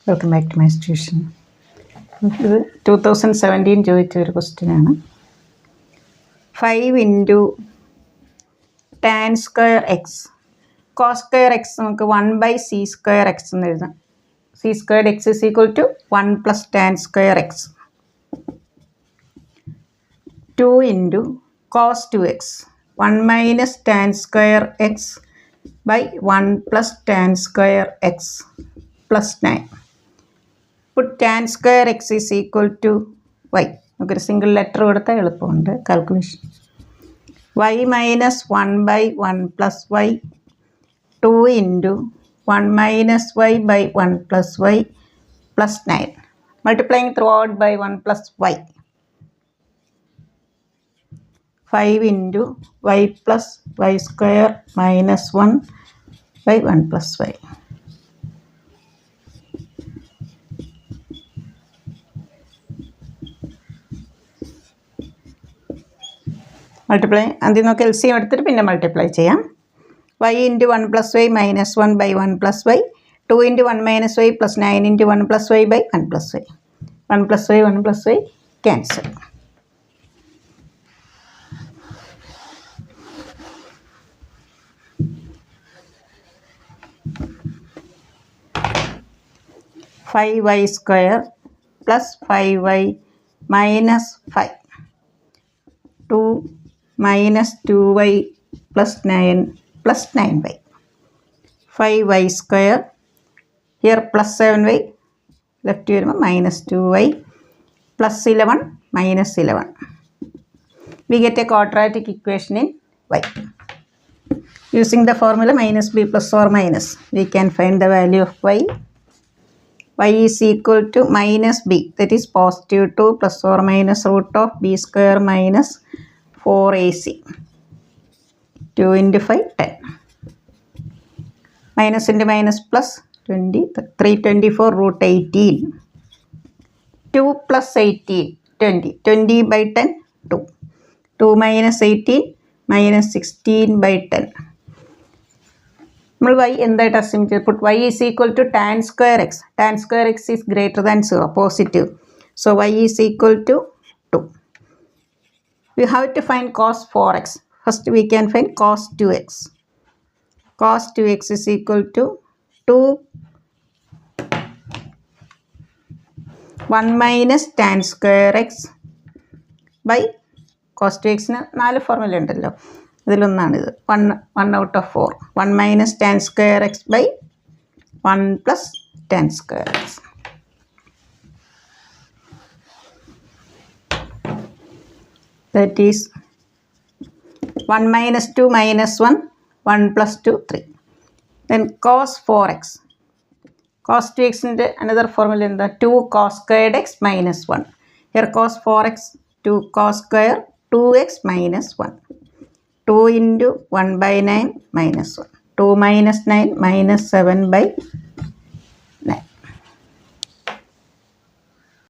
Welcome back to my tuition. ഇത് 2017 ചോദിച്ച ഒരു ക്വസ്റ്റ്യനാണ്. 5 into tan square x cos square x നമുക്ക് 1/c² എക്സ് എന്ന് എഴുതാം. c² x is equal to 1 plus tan square x. 2 into cos 2x 1 minus tan square x by 1 plus tan square x plus 9. Put tan square x is equal to y. നമുക്കൊരു single letter കൊടുത്താൽ എളുപ്പമുണ്ട് calculation. y minus 1/1 plus y 2 into 1 minus y by 1 plus y plus 9 multiplying throughout by 1 plus y. 5 into y plus y square minus 1 by 1 plus y. Multiply ആദ്യം നമുക്ക് L C M എടുത്തിട്ട് പിന്നെ multiply ചെയ്യാം. y into 1 plus y minus 1 by 1 plus y 2 into 1 minus y plus 9 into 1 plus y by 1 plus y. 1 plus y 1 plus y cancel. Five y square plus 5y minus 5 2 minus 2y plus 9 plus 9y. 5y square here plus 7y left വരുമ്പോൾ minus 2y plus 11 minus 11. We get a quadratic equation in y. Using the formula minus b plus or minus, we can find the value of y. Y is equal to minus b, that is positive 2 plus or minus root of b square minus 4ac. 2 into 5 10. Minus into minus plus 20 324 root 18. 2 plus 18 20. 20 by 10 2. 2 minus 18 minus 16 by 10. നമ്മൾ y എന്തായിട്ട് assume ചെയ്ത് put y is equal to tan square x. Tan square x is greater than 0, positive. So y is equal to 2. We have to find cos 4x. First we can find cos 2x. Cos 2x is equal to 2 1 minus tan square x by cos 2x ന് 4 formula ഉണ്ടല്ലോ, ഇതിലൊന്നാണിത്. 1 out of 4. 1 minus tan square x by 1 plus tan square x. That is 1 minus 2 minus 1, 1 plus 2, 3. Then cos 4x. Cos 2x in another formula in the 2 cos squared x minus 1. Here cos 4x, 2 cos square 2x minus 1. 2 into 1 by 9 minus 1. 2 minus 9 minus 7 by